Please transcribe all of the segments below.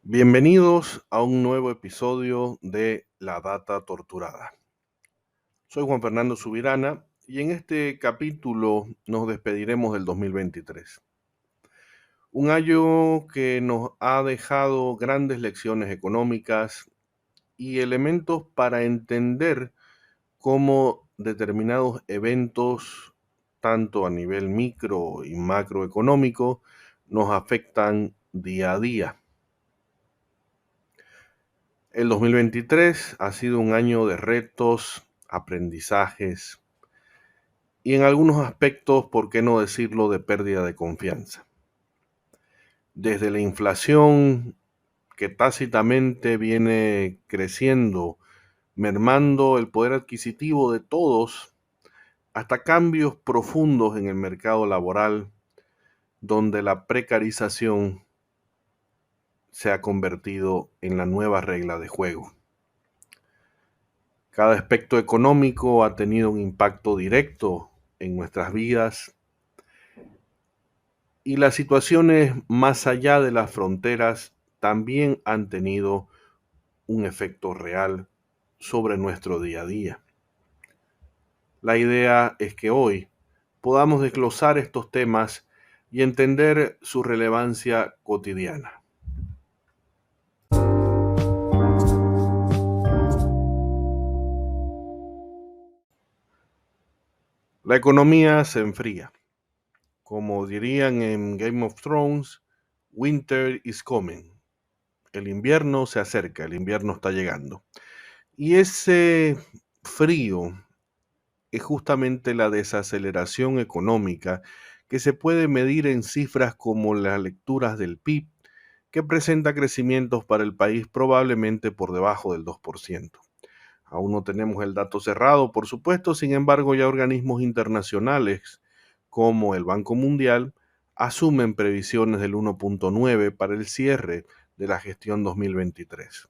Bienvenidos a un nuevo episodio de La Data Torturada. Soy Juan Fernando Subirana y en este capítulo nos despediremos del 2023. Un año que nos ha dejado grandes lecciones económicas y elementos para entender cómo determinados eventos, tanto a nivel micro y macroeconómico, nos afectan día a día. El 2023 ha sido un año de retos, aprendizajes y en algunos aspectos, por qué no decirlo, de pérdida de confianza. Desde la inflación que tácitamente viene creciendo, mermando el poder adquisitivo de todos, hasta cambios profundos en el mercado laboral, donde la precarización se ha convertido en la nueva regla de juego. Cada aspecto económico ha tenido un impacto directo en nuestras vidas y las situaciones más allá de las fronteras también han tenido un efecto real sobre nuestro día a día. La idea es que hoy podamos desglosar estos temas y entender su relevancia cotidiana. La economía se enfría. Como dirían en Game of Thrones, Winter is coming. El invierno se acerca, el invierno está llegando. Y ese frío es justamente la desaceleración económica que se puede medir en cifras como las lecturas del PIB, que presenta crecimientos para el país probablemente por debajo del 2%. Aún no tenemos el dato cerrado, por supuesto, sin embargo, ya organismos internacionales como el Banco Mundial asumen previsiones del 1.9 para el cierre de la gestión 2023.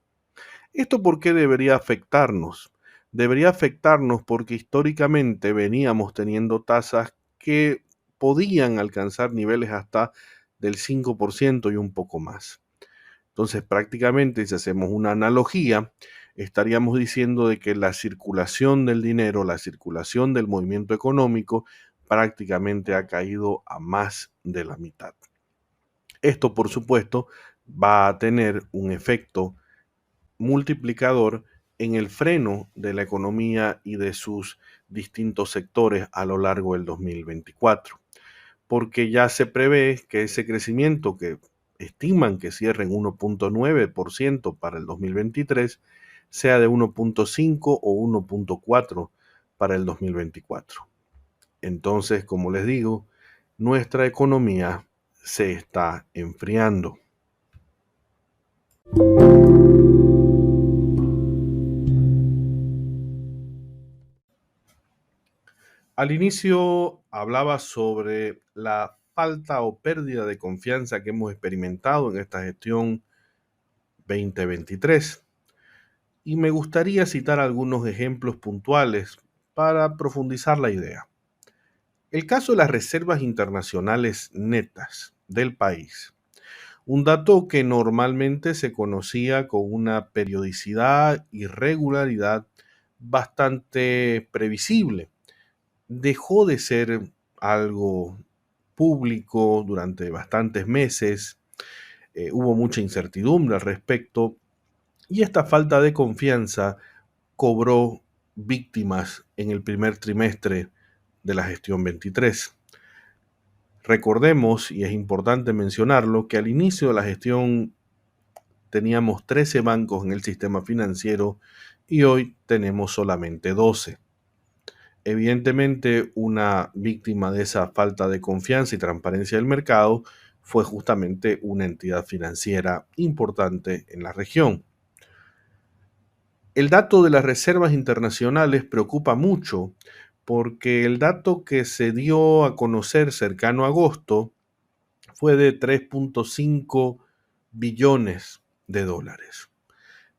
¿Esto por qué debería afectarnos? Debería afectarnos porque históricamente veníamos teniendo tasas que podían alcanzar niveles hasta del 5% y un poco más. Entonces, prácticamente, si hacemos una analogía, estaríamos diciendo de que la circulación del dinero, la circulación del movimiento económico, prácticamente ha caído a más de la mitad. Esto, por supuesto, va a tener un efecto multiplicador en el freno de la economía y de sus distintos sectores a lo largo del 2024, porque ya se prevé que ese crecimiento que estiman que cierre en 1.9% para el 2023 sea de 1.5 o 1.4 para el 2024. Entonces, como les digo, nuestra economía se está enfriando. Al inicio hablaba sobre la falta o pérdida de confianza que hemos experimentado en esta gestión 2023 y me gustaría citar algunos ejemplos puntuales para profundizar la idea. El caso de las reservas internacionales netas del país, un dato que normalmente se conocía con una periodicidad y regularidad bastante previsible, dejó de ser algo público durante bastantes meses, hubo mucha incertidumbre al respecto y esta falta de confianza cobró víctimas en el primer trimestre de la gestión 23. Recordemos, y es importante mencionarlo, que al inicio de la gestión teníamos 13 bancos en el sistema financiero y hoy tenemos solamente 12. Evidentemente, una víctima de esa falta de confianza y transparencia del mercado fue justamente una entidad financiera importante en la región. El dato de las reservas internacionales preocupa mucho porque el dato que se dio a conocer cercano a agosto fue de 3.5 billones de dólares.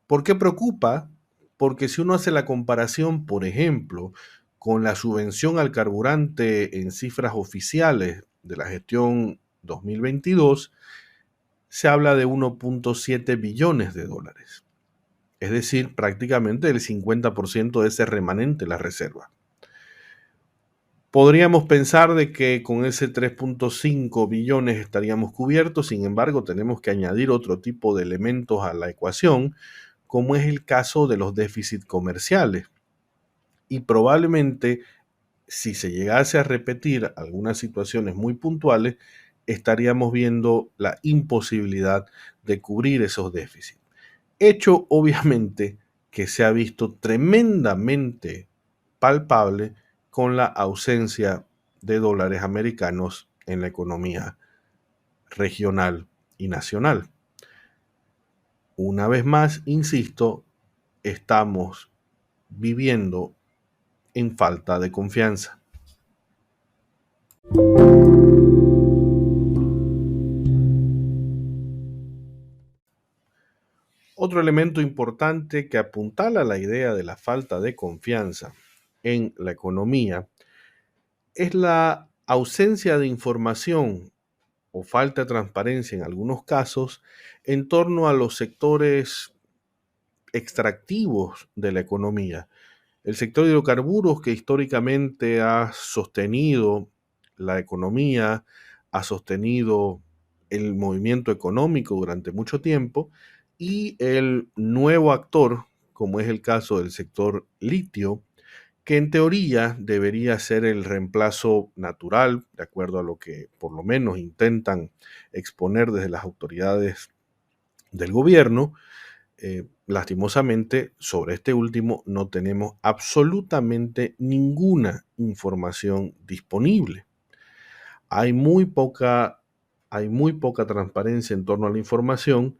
¿Por qué preocupa? Porque si uno hace la comparación, por ejemplo, con la subvención al carburante en cifras oficiales de la gestión 2022, se habla de 1.7 billones de dólares. Es decir, prácticamente el 50% de ese remanente la reserva. Podríamos pensar de que con ese 3.5 billones estaríamos cubiertos, sin embargo, tenemos que añadir otro tipo de elementos a la ecuación, como es el caso de los déficits comerciales. Y probablemente, si se llegase a repetir algunas situaciones muy puntuales, estaríamos viendo la imposibilidad de cubrir esos déficits. Hecho, obviamente, que se ha visto tremendamente palpable con la ausencia de dólares americanos en la economía regional y nacional. Una vez más, insisto, estamos viviendo en falta de confianza. Otro elemento importante que apuntala la idea de la falta de confianza en la economía es la ausencia de información o falta de transparencia en algunos casos en torno a los sectores extractivos de la economía. El sector de hidrocarburos, que históricamente ha sostenido la economía, ha sostenido el movimiento económico durante mucho tiempo, y el nuevo actor, como es el caso del sector litio, que en teoría debería ser el reemplazo natural, de acuerdo a lo que por lo menos intentan exponer desde las autoridades del gobierno. Lastimosamente, sobre este último no tenemos absolutamente ninguna información disponible. Hay muy poca, hay muy poca transparencia en torno a la información,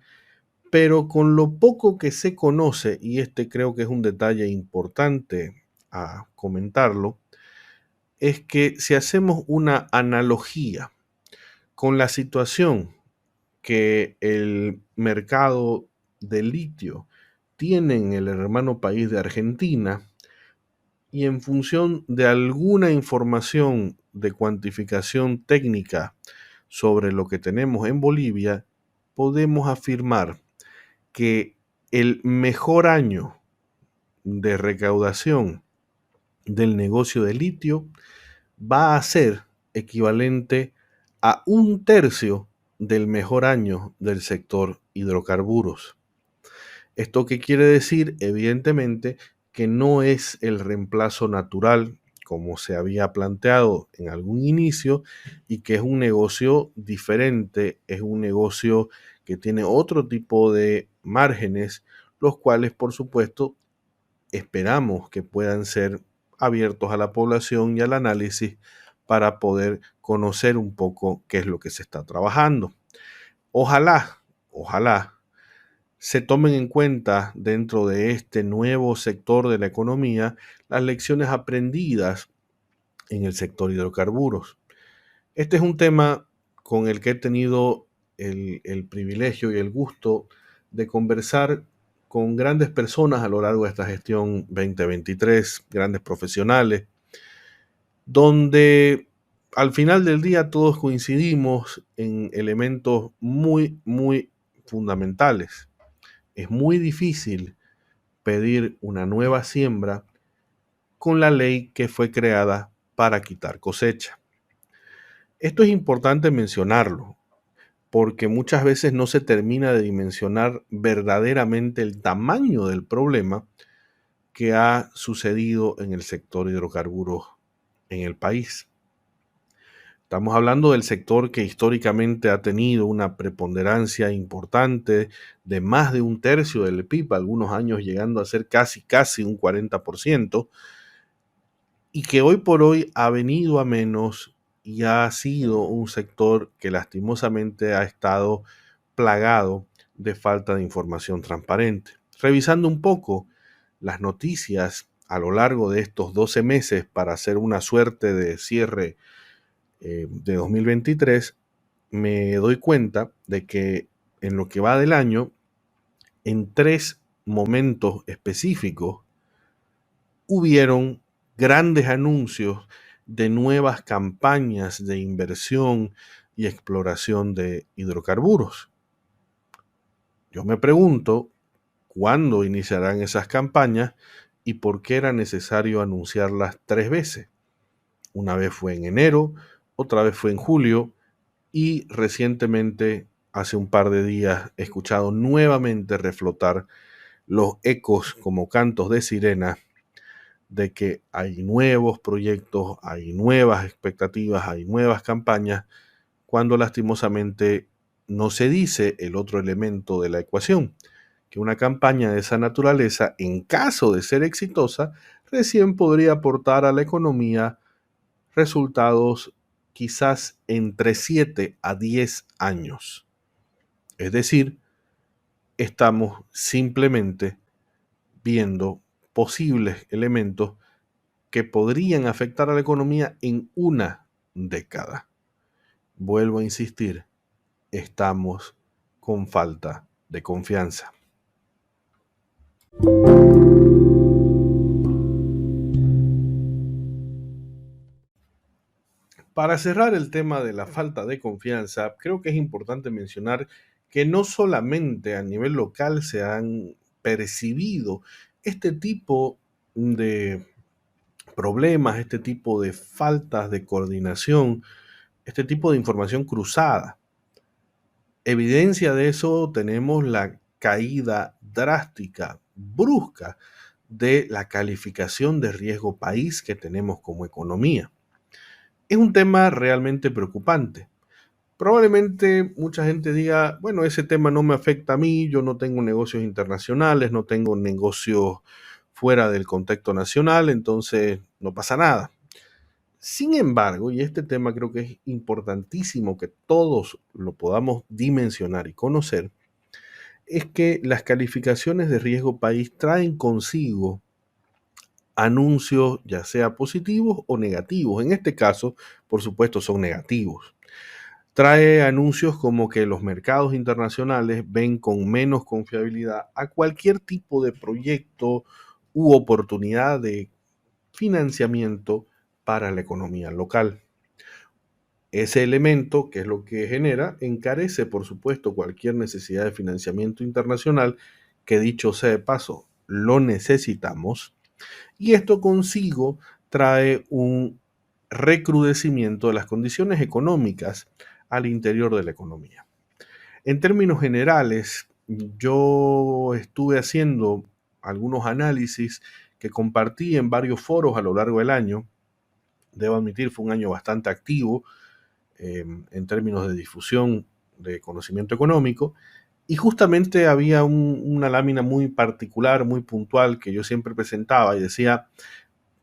pero con lo poco que se conoce, y este creo que es un detalle importante a comentarlo, es que si hacemos una analogía con la situación que el mercado de litio tiene en el hermano país de Argentina, y en función de alguna información de cuantificación técnica sobre lo que tenemos en Bolivia, podemos afirmar que el mejor año de recaudación del negocio de litio va a ser equivalente a 1/3 del mejor año del sector hidrocarburos. ¿Esto qué quiere decir? Evidentemente que no es el reemplazo natural como se había planteado en algún inicio, y que es un negocio diferente, es un negocio que tiene otro tipo de márgenes, los cuales por supuesto esperamos que puedan ser abiertos a la población y al análisis para poder conocer un poco qué es lo que se está trabajando. Ojalá se tomen en cuenta dentro de este nuevo sector de la economía las lecciones aprendidas en el sector hidrocarburos. Este es un tema con el que he tenido el privilegio y el gusto de conversar con grandes personas a lo largo de esta gestión 2023, grandes profesionales, donde al final del día todos coincidimos en elementos muy fundamentales. Es muy difícil pedir una nueva siembra con la ley que fue creada para quitar cosecha. Esto es importante mencionarlo, porque muchas veces no se termina de dimensionar verdaderamente el tamaño del problema que ha sucedido en el sector hidrocarburos en el país. Estamos hablando del sector que históricamente ha tenido una preponderancia importante de más de 1/3 del PIB, algunos años llegando a ser casi un 40%, y que hoy por hoy ha venido a menos y ha sido un sector que lastimosamente ha estado plagado de falta de información transparente. Revisando un poco las noticias a lo largo de estos 12 meses para hacer una suerte de cierre de 2023, me doy cuenta de que en lo que va del año, en 3 momentos específicos, hubieron grandes anuncios de nuevas campañas de inversión y exploración de hidrocarburos. Yo me pregunto cuándo iniciarán esas campañas y por qué era necesario anunciarlas 3 veces. Una vez fue en enero, otra vez fue en julio y recientemente, hace un par de días, he escuchado nuevamente reflotar los ecos como cantos de sirena de que hay nuevos proyectos, hay nuevas expectativas, hay nuevas campañas, cuando lastimosamente no se dice el otro elemento de la ecuación, que una campaña de esa naturaleza, en caso de ser exitosa, recién podría aportar a la economía resultados quizás entre 7 a 10 años. Es decir, estamos simplemente viendo posibles elementos que podrían afectar a la economía en una década. Vuelvo a insistir, estamos con falta de confianza. Para cerrar el tema de la falta de confianza, creo que es importante mencionar que no solamente a nivel local se han percibido este tipo de problemas, este tipo de faltas de coordinación, este tipo de información cruzada. Evidencia de eso tenemos la caída drástica, brusca, de la calificación de riesgo país que tenemos como economía. Es un tema realmente preocupante. Probablemente mucha gente diga, bueno, ese tema no me afecta a mí, yo no tengo negocios internacionales, no tengo negocios fuera del contexto nacional, entonces no pasa nada. Sin embargo, y este tema creo que es importantísimo que todos lo podamos dimensionar y conocer, es que las calificaciones de riesgo país traen consigo anuncios ya sea positivos o negativos. En este caso, por supuesto, son negativos. Trae anuncios como que los mercados internacionales ven con menos confiabilidad a cualquier tipo de proyecto u oportunidad de financiamiento para la economía local. Ese elemento, que es lo que genera, encarece, por supuesto, cualquier necesidad de financiamiento internacional, que dicho sea de paso, lo necesitamos, y esto consigo trae un recrudecimiento de las condiciones económicas al interior de la economía. En términos generales, yo estuve haciendo algunos análisis que compartí en varios foros a lo largo del año. Debo admitir, fue un año bastante activo en términos de difusión de conocimiento económico, y justamente había una lámina muy particular, muy puntual, que yo siempre presentaba y decía,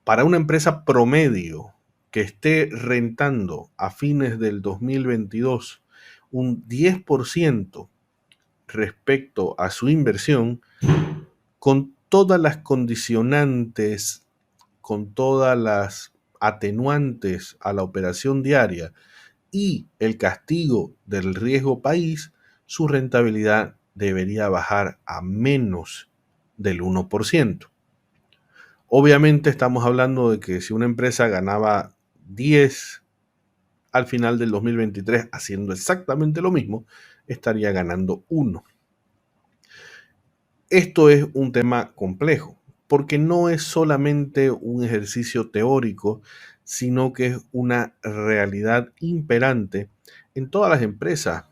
para una empresa promedio que esté rentando a fines del 2022 un 10% respecto a su inversión, con todas las condicionantes, con todas las atenuantes a la operación diaria y el castigo del riesgo país, su rentabilidad debería bajar a menos del 1%. Obviamente estamos hablando de que si una empresa ganaba 10 al final del 2023 haciendo exactamente lo mismo, estaría ganando 1. Esto es un tema complejo, porque no es solamente un ejercicio teórico, sino que es una realidad imperante en todas las empresas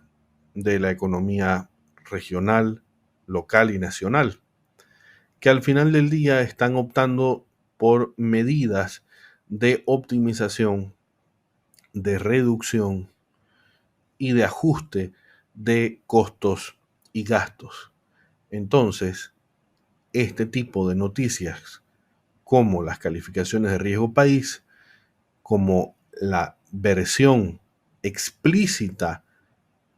de la economía regional, local y nacional, que al final del día están optando por medidas de optimización, de reducción y de ajuste de costos y gastos. Entonces, este tipo de noticias, como las calificaciones de riesgo país, como la versión explícita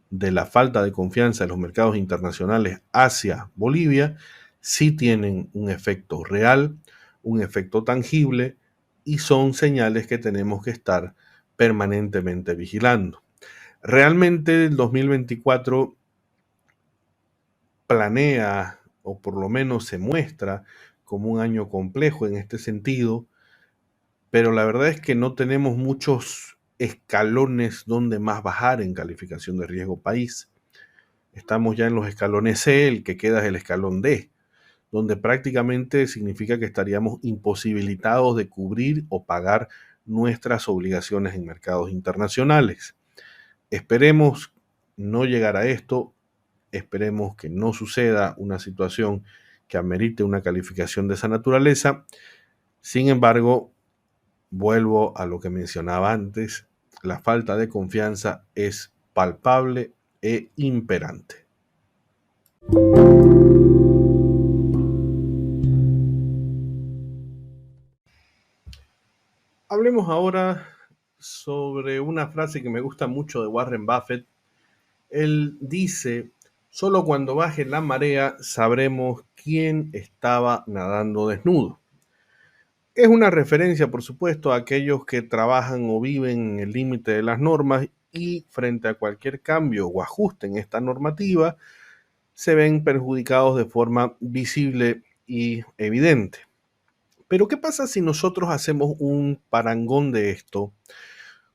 de la falta de confianza en los mercados internacionales hacia Bolivia, sí tienen un efecto real, un efecto tangible, y son señales que tenemos que estar permanentemente vigilando. Realmente el 2024 planea, o por lo menos se muestra, como un año complejo en este sentido, pero la verdad es que no tenemos muchos escalones donde más bajar en calificación de riesgo país. Estamos ya en los escalones C, el que queda es el escalón D, donde prácticamente significa que estaríamos imposibilitados de cubrir o pagar nuestras obligaciones en mercados internacionales. Esperemos no llegar a esto, esperemos que no suceda una situación que amerite una calificación de esa naturaleza. Sin embargo, vuelvo a lo que mencionaba antes, la falta de confianza es palpable e imperante. Hablemos ahora sobre una frase que me gusta mucho de Warren Buffett. Él dice, solo cuando baje la marea sabremos quién estaba nadando desnudo. Es una referencia, por supuesto, a aquellos que trabajan o viven en el límite de las normas y frente a cualquier cambio o ajuste en esta normativa, se ven perjudicados de forma visible y evidente. Pero ¿qué pasa si nosotros hacemos un parangón de esto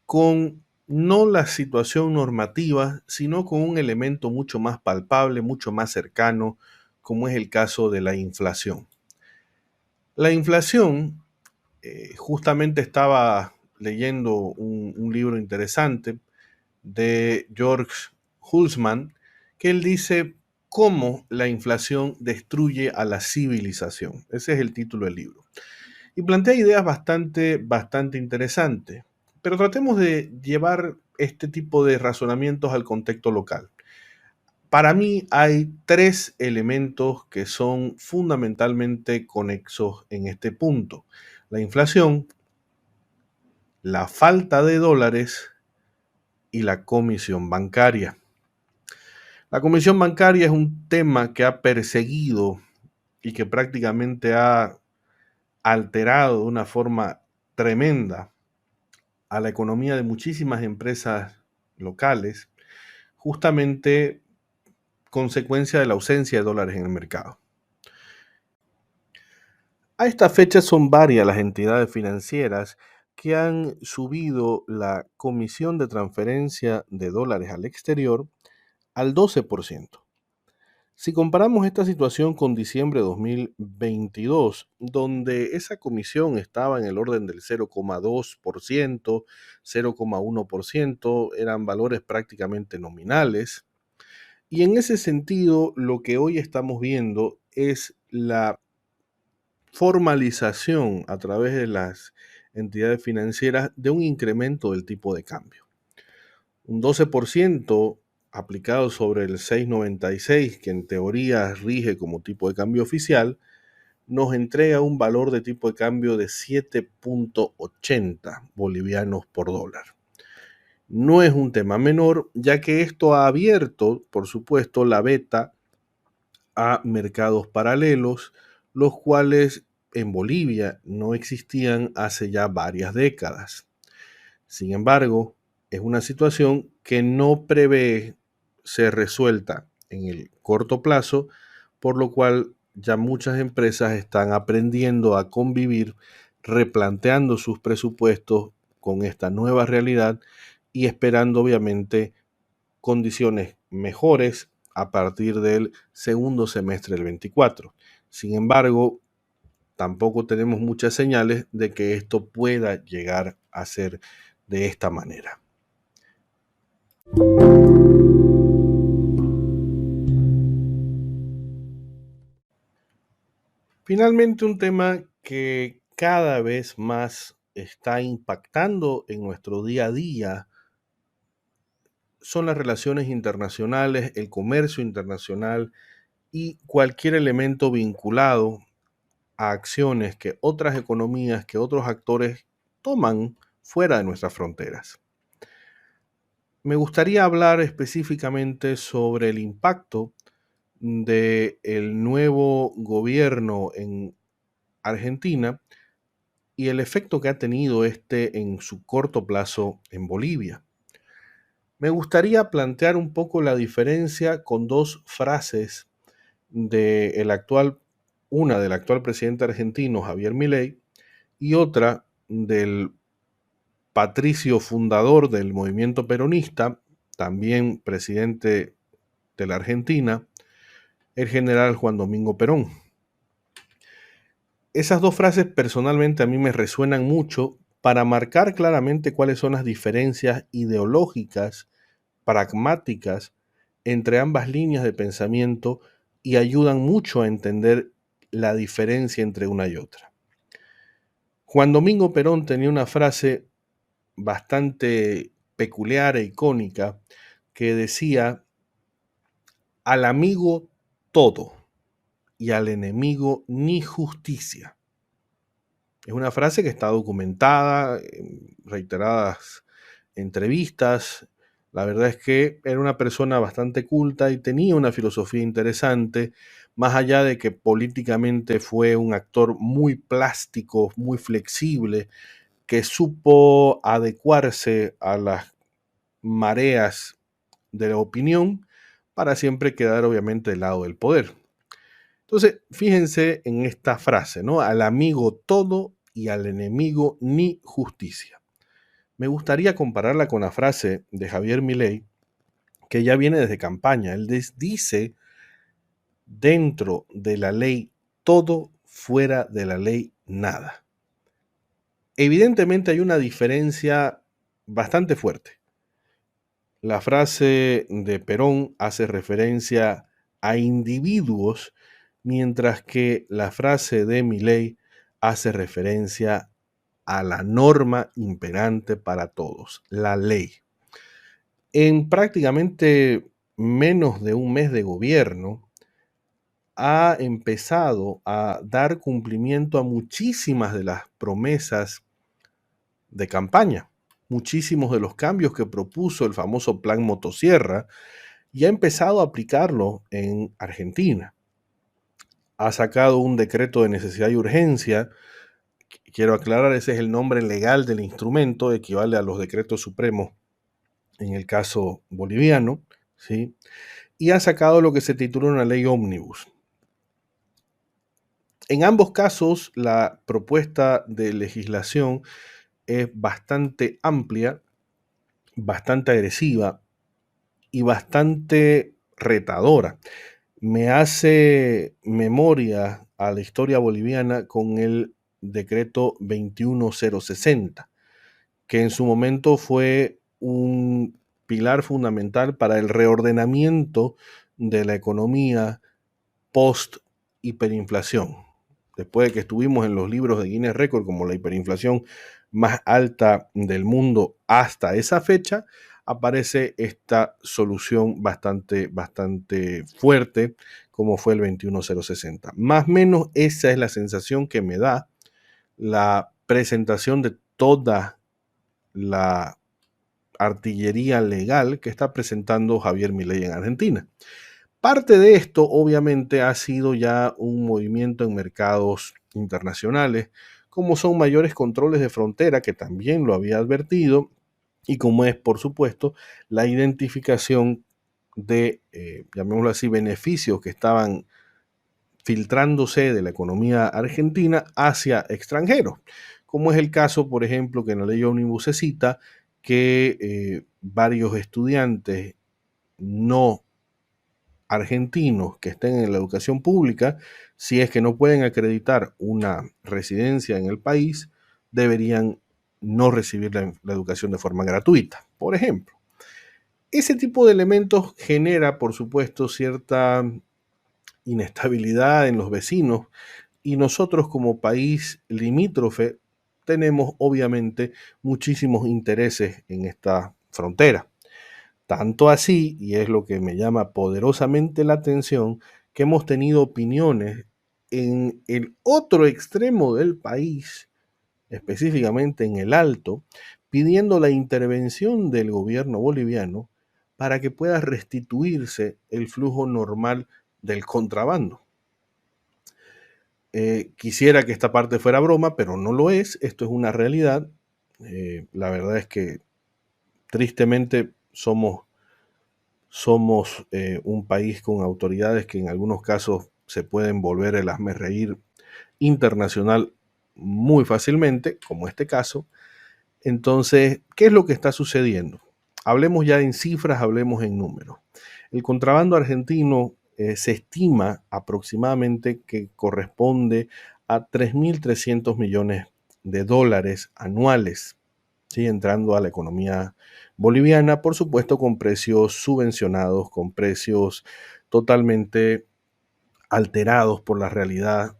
con no la situación normativa, sino con un elemento mucho más palpable, mucho más cercano, como es el caso de la inflación? La inflación, justamente estaba leyendo un libro interesante de George Hulsman, que él dice cómo la inflación destruye a la civilización. Ese es el título del libro. Y plantea ideas bastante interesantes. Pero tratemos de llevar este tipo de razonamientos al contexto local. Para mí hay tres elementos que son fundamentalmente conexos en este punto: la inflación, la falta de dólares y la comisión bancaria. La comisión bancaria es un tema que ha perseguido y que prácticamente ha alterado de una forma tremenda a la economía de muchísimas empresas locales, justamente consecuencia de la ausencia de dólares en el mercado. A esta fecha son varias las entidades financieras que han subido la comisión de transferencia de dólares al exterior al 12%. Si comparamos esta situación con diciembre de 2022, donde esa comisión estaba en el orden del 0,2%, 0,1%, eran valores prácticamente nominales. Y en ese sentido, lo que hoy estamos viendo es la formalización a través de las entidades financieras de un incremento del tipo de cambio. Un 12% aplicado sobre el 6,96, que en teoría rige como tipo de cambio oficial, nos entrega un valor de tipo de cambio de 7,80 bolivianos por dólar. No es un tema menor, ya que esto ha abierto, por supuesto, la veta a mercados paralelos, los cuales en Bolivia no existían hace ya varias décadas. Sin embargo, es una situación que no prevé ser resuelta en el corto plazo, por lo cual ya muchas empresas están aprendiendo a convivir, replanteando sus presupuestos con esta nueva realidad y esperando obviamente condiciones mejores a partir del segundo semestre del 24. Sin embargo, tampoco tenemos muchas señales de que esto pueda llegar a ser de esta manera. Finalmente, un tema que cada vez más está impactando en nuestro día a día son las relaciones internacionales, el comercio internacional y cualquier elemento vinculado a acciones que otras economías, que otros actores toman fuera de nuestras fronteras. Me gustaría hablar específicamente sobre el impacto del nuevo gobierno en Argentina y el efecto que ha tenido este en su corto plazo en Bolivia. Me gustaría plantear un poco la diferencia con dos frases una del actual presidente argentino Javier Milei y otra del patricio fundador del movimiento peronista, también presidente de la Argentina, el general Juan Domingo Perón. Esas dos frases personalmente a mí me resuenan mucho para marcar claramente cuáles son las diferencias ideológicas, pragmáticas, entre ambas líneas de pensamiento y ayudan mucho a entender la diferencia entre una y otra. Juan Domingo Perón tenía una frase bastante peculiar e icónica que decía: al amigo todo y al enemigo ni justicia. Es una frase que está documentada en reiteradas entrevistas. La verdad es que era una persona bastante culta y tenía una filosofía interesante, más allá de que políticamente fue un actor muy plástico, muy flexible, que supo adecuarse a las mareas de la opinión para siempre quedar obviamente del lado del poder. Entonces, fíjense en esta frase, ¿no? Al amigo todo y al enemigo ni justicia. Me gustaría compararla con la frase de Javier Milei, que ya viene desde campaña. Él dice: dentro de la ley todo, fuera de la ley nada. Evidentemente hay una diferencia bastante fuerte. La frase de Perón hace referencia a individuos, mientras que la frase de Milei hace referencia a la norma imperante para todos, la ley. En prácticamente menos de un mes de gobierno, ha empezado a dar cumplimiento a muchísimas de las promesas de campaña, muchísimos de los cambios que propuso el famoso Plan Motosierra, y ha empezado a aplicarlo en Argentina. Ha sacado un decreto de necesidad y urgencia. Quiero aclarar, ese es el nombre legal del instrumento, equivale a los decretos supremos en el caso boliviano, ¿sí? Y ha sacado lo que se titula una ley ómnibus. En ambos casos, la propuesta de legislación es bastante amplia, bastante agresiva y bastante retadora. Me hace memoria a la historia boliviana con el decreto 21060, que en su momento fue un pilar fundamental para el reordenamiento de la economía post hiperinflación. Después de que estuvimos en los libros de Guinness Record como la hiperinflación más alta del mundo hasta esa fecha, aparece esta solución bastante fuerte como fue el 21060. Más o menos esa es la sensación que me da la presentación de toda la artillería legal que está presentando Javier Milei en Argentina. Parte de esto, obviamente, ha sido ya un movimiento en mercados internacionales, como son mayores controles de frontera, que también lo había advertido, y como es, por supuesto, la identificación de, llamémoslo así, beneficios que estaban filtrándose de la economía argentina hacia extranjeros, como es el caso, por ejemplo, que en la ley ómnibus se cita que varios estudiantes no argentinos que estén en la educación pública, si es que no pueden acreditar una residencia en el país, deberían no recibir la educación de forma gratuita, por ejemplo. Ese tipo de elementos genera, por supuesto, cierta inestabilidad en los vecinos, y nosotros como país limítrofe tenemos obviamente muchísimos intereses en esta frontera. Tanto así, y es lo que me llama poderosamente la atención, que hemos tenido opiniones en el otro extremo del país, específicamente en el Alto, pidiendo la intervención del gobierno boliviano para que pueda restituirse el flujo normal del contrabando. Quisiera que esta parte fuera broma, pero no lo es. Esto es una realidad. La verdad es que tristemente somos un país con autoridades que en algunos casos se pueden volver el hazmerreír internacional muy fácilmente, como este caso. Entonces, ¿qué es lo que está sucediendo? Hablemos ya en cifras, hablemos en números. El contrabando argentino se estima aproximadamente que corresponde a 3.300 millones de dólares anuales, ¿sí? Entrando a la economía boliviana, por supuesto, con precios subvencionados, con precios totalmente alterados por la realidad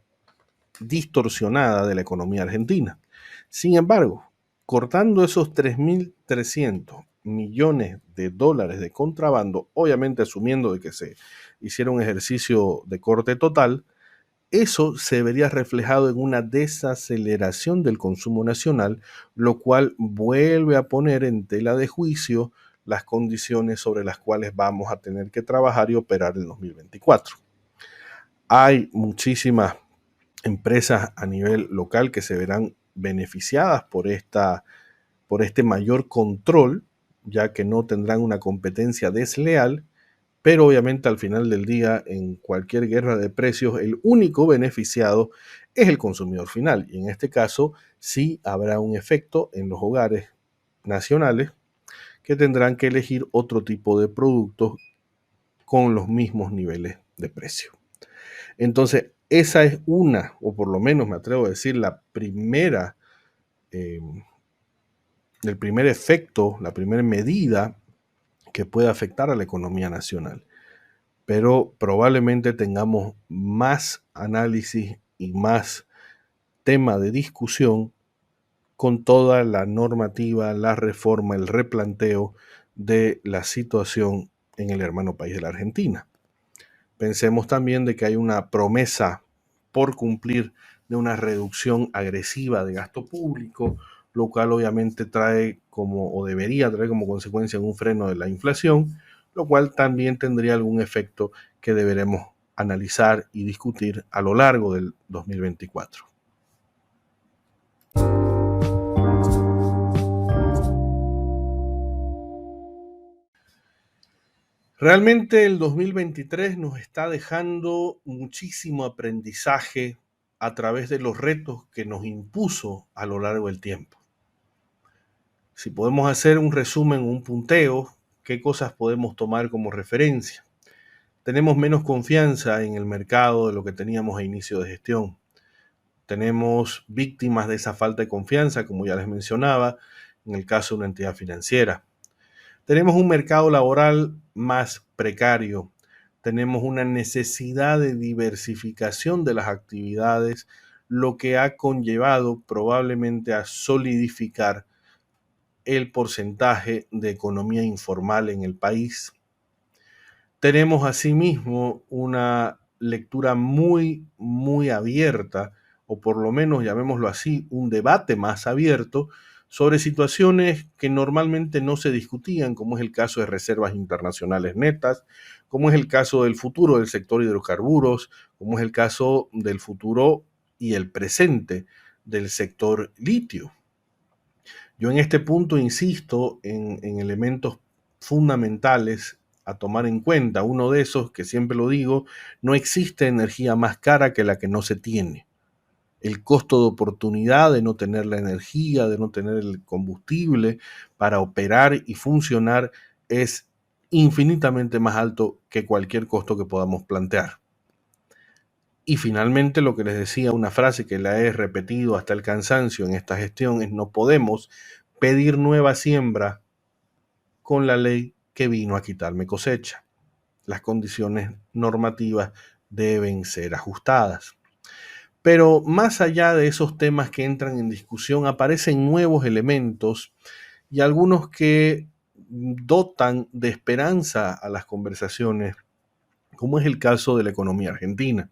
distorsionada de la economía argentina. Sin embargo, cortando esos 3.300 millones de dólares de contrabando, obviamente asumiendo de que se hiciera un ejercicio de corte total, eso se vería reflejado en una desaceleración del consumo nacional, lo cual vuelve a poner en tela de juicio las condiciones sobre las cuales vamos a tener que trabajar y operar en 2024. Hay muchísimas empresas a nivel local que se verán beneficiadas por este mayor control, ya que no tendrán una competencia desleal, pero obviamente al final del día, en cualquier guerra de precios, el único beneficiado es el consumidor final. Y en este caso, sí habrá un efecto en los hogares nacionales que tendrán que elegir otro tipo de productos con los mismos niveles de precio. Entonces, esa es una, o por lo menos me atrevo a decir, el primer efecto, la primera medida que puede afectar a la economía nacional. Pero probablemente tengamos más análisis y más tema de discusión con toda la normativa, la reforma, el replanteo de la situación en el hermano país de la Argentina. Pensemos también de que hay una promesa por cumplir de una reducción agresiva de gasto público, lo cual obviamente trae como, o debería traer como consecuencia un freno de la inflación, lo cual también tendría algún efecto que deberemos analizar y discutir a lo largo del 2024. Realmente el 2023 nos está dejando muchísimo aprendizaje a través de los retos que nos impuso a lo largo del tiempo. Si podemos hacer un resumen, un punteo, ¿qué cosas podemos tomar como referencia? Tenemos menos confianza en el mercado de lo que teníamos a inicio de gestión. Tenemos víctimas de esa falta de confianza, como ya les mencionaba, en el caso de una entidad financiera. Tenemos un mercado laboral más precario. Tenemos una necesidad de diversificación de las actividades, lo que ha conllevado probablemente a solidificar el porcentaje de economía informal en el país. Tenemos asimismo una lectura muy abierta, o por lo menos llamémoslo así, un debate más abierto sobre situaciones que normalmente no se discutían, como es el caso de reservas internacionales netas, como es el caso del futuro del sector hidrocarburos, como es el caso del futuro y el presente del sector litio. Yo en este punto insisto en elementos fundamentales a tomar en cuenta. Uno de esos, que siempre lo digo, no existe energía más cara que la que no se tiene. El costo de oportunidad de no tener la energía, de no tener el combustible para operar y funcionar es infinitamente más alto que cualquier costo que podamos plantear. Y finalmente lo que les decía, una frase que la he repetido hasta el cansancio en esta gestión es: no podemos pedir nueva siembra con la ley que vino a quitarme cosecha. Las condiciones normativas deben ser ajustadas. Pero más allá de esos temas que entran en discusión, aparecen nuevos elementos y algunos que dotan de esperanza a las conversaciones, como es el caso de la economía argentina.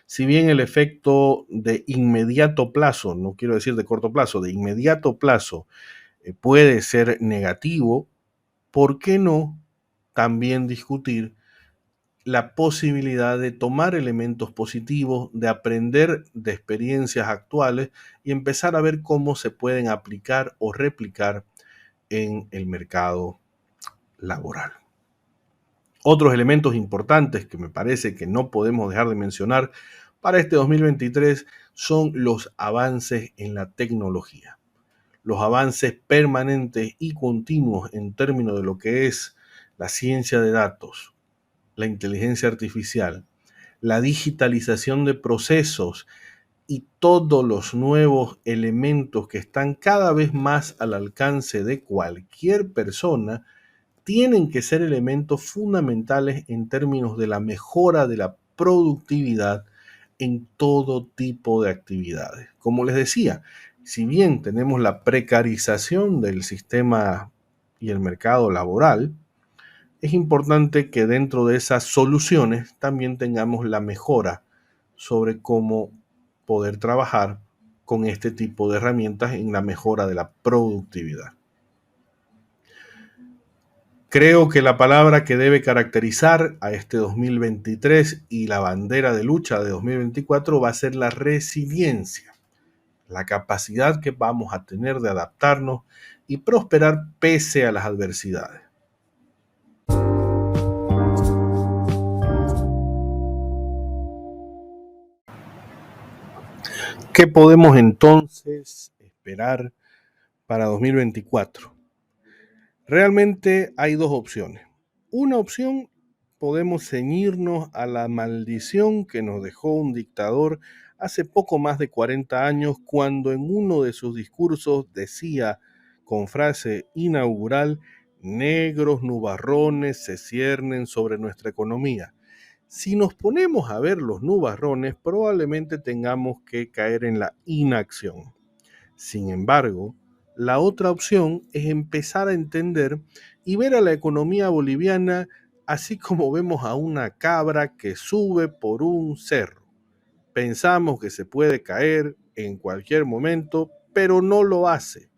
Si bien el efecto de inmediato plazo, no quiero decir de corto plazo, de inmediato plazo puede ser negativo, ¿por qué no también discutir la posibilidad de tomar elementos positivos, de aprender de experiencias actuales y empezar a ver cómo se pueden aplicar o replicar en el mercado laboral? Otros elementos importantes que me parece que no podemos dejar de mencionar para este 2023 son los avances en la tecnología. Los avances permanentes y continuos en términos de lo que es la ciencia de datos, la inteligencia artificial, la digitalización de procesos y todos los nuevos elementos que están cada vez más al alcance de cualquier persona, tienen que ser elementos fundamentales en términos de la mejora de la productividad en todo tipo de actividades. Como les decía, si bien tenemos la precarización del sistema y el mercado laboral, es importante que dentro de esas soluciones también tengamos la mejora sobre cómo poder trabajar con este tipo de herramientas en la mejora de la productividad. Creo que la palabra que debe caracterizar a este 2023 y la bandera de lucha de 2024 va a ser la resiliencia, la capacidad que vamos a tener de adaptarnos y prosperar pese a las adversidades. ¿Qué podemos entonces esperar para 2024? Realmente hay dos opciones. Una opción, podemos ceñirnos a la maldición que nos dejó un dictador hace poco más de 40 años, cuando en uno de sus discursos decía con frase inaugural: negros nubarrones se ciernen sobre nuestra economía. Si nos ponemos a ver los nubarrones, probablemente tengamos que caer en la inacción. Sin embargo, la otra opción es empezar a entender y ver a la economía boliviana así como vemos a una cabra que sube por un cerro. Pensamos que se puede caer en cualquier momento, pero no lo hace.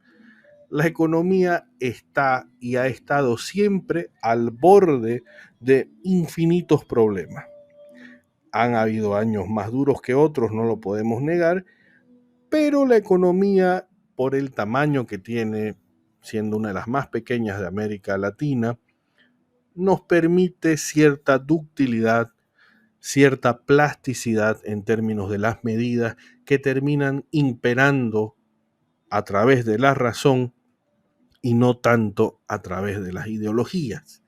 La economía está y ha estado siempre al borde de infinitos problemas. Han habido años más duros que otros, no lo podemos negar, pero la economía, por el tamaño que tiene, siendo una de las más pequeñas de América Latina, nos permite cierta ductilidad, cierta plasticidad en términos de las medidas que terminan imperando a través de la razón y no tanto a través de las ideologías.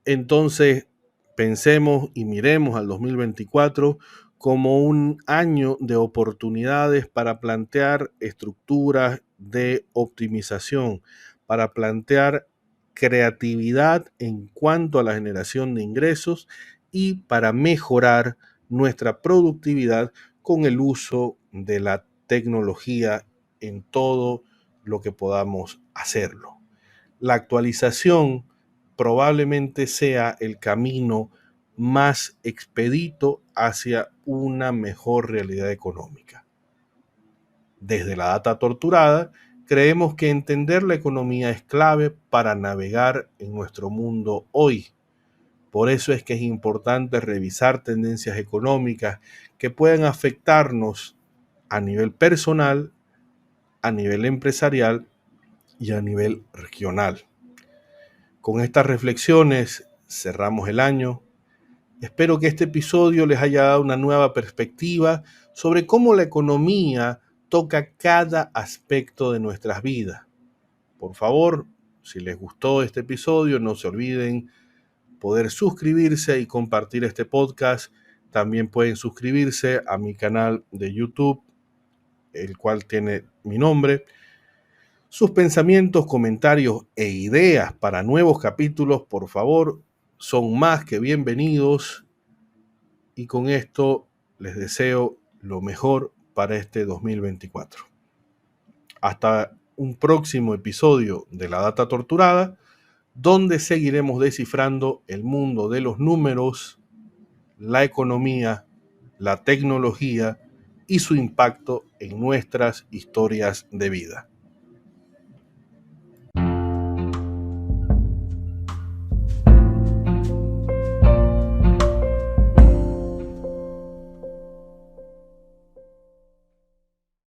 Entonces, pensemos y miremos al 2024 como un año de oportunidades para plantear estructuras de optimización, para plantear creatividad en cuanto a la generación de ingresos y para mejorar nuestra productividad con el uso de la tecnología en todo lo que podamos hacerlo. La actualización probablemente sea el camino más expedito hacia una mejor realidad económica. Desde la data torturada, creemos que entender la economía es clave para navegar en nuestro mundo hoy. Por eso es que es importante revisar tendencias económicas que puedan afectarnos a nivel personal, a nivel empresarial y a nivel regional. Con estas reflexiones cerramos el año. Espero que este episodio les haya dado una nueva perspectiva sobre cómo la economía toca cada aspecto de nuestras vidas. Por favor, si les gustó este episodio, no se olviden poder suscribirse y compartir este podcast. También pueden suscribirse a mi canal de YouTube, el cual tiene mi nombre. Sus pensamientos, comentarios e ideas para nuevos capítulos, por favor, son más que bienvenidos. Y con esto les deseo lo mejor para este 2024. Hasta un próximo episodio de La Data Torturada, donde seguiremos descifrando el mundo de los números, la economía, la tecnología y su impacto en nuestras historias de vida.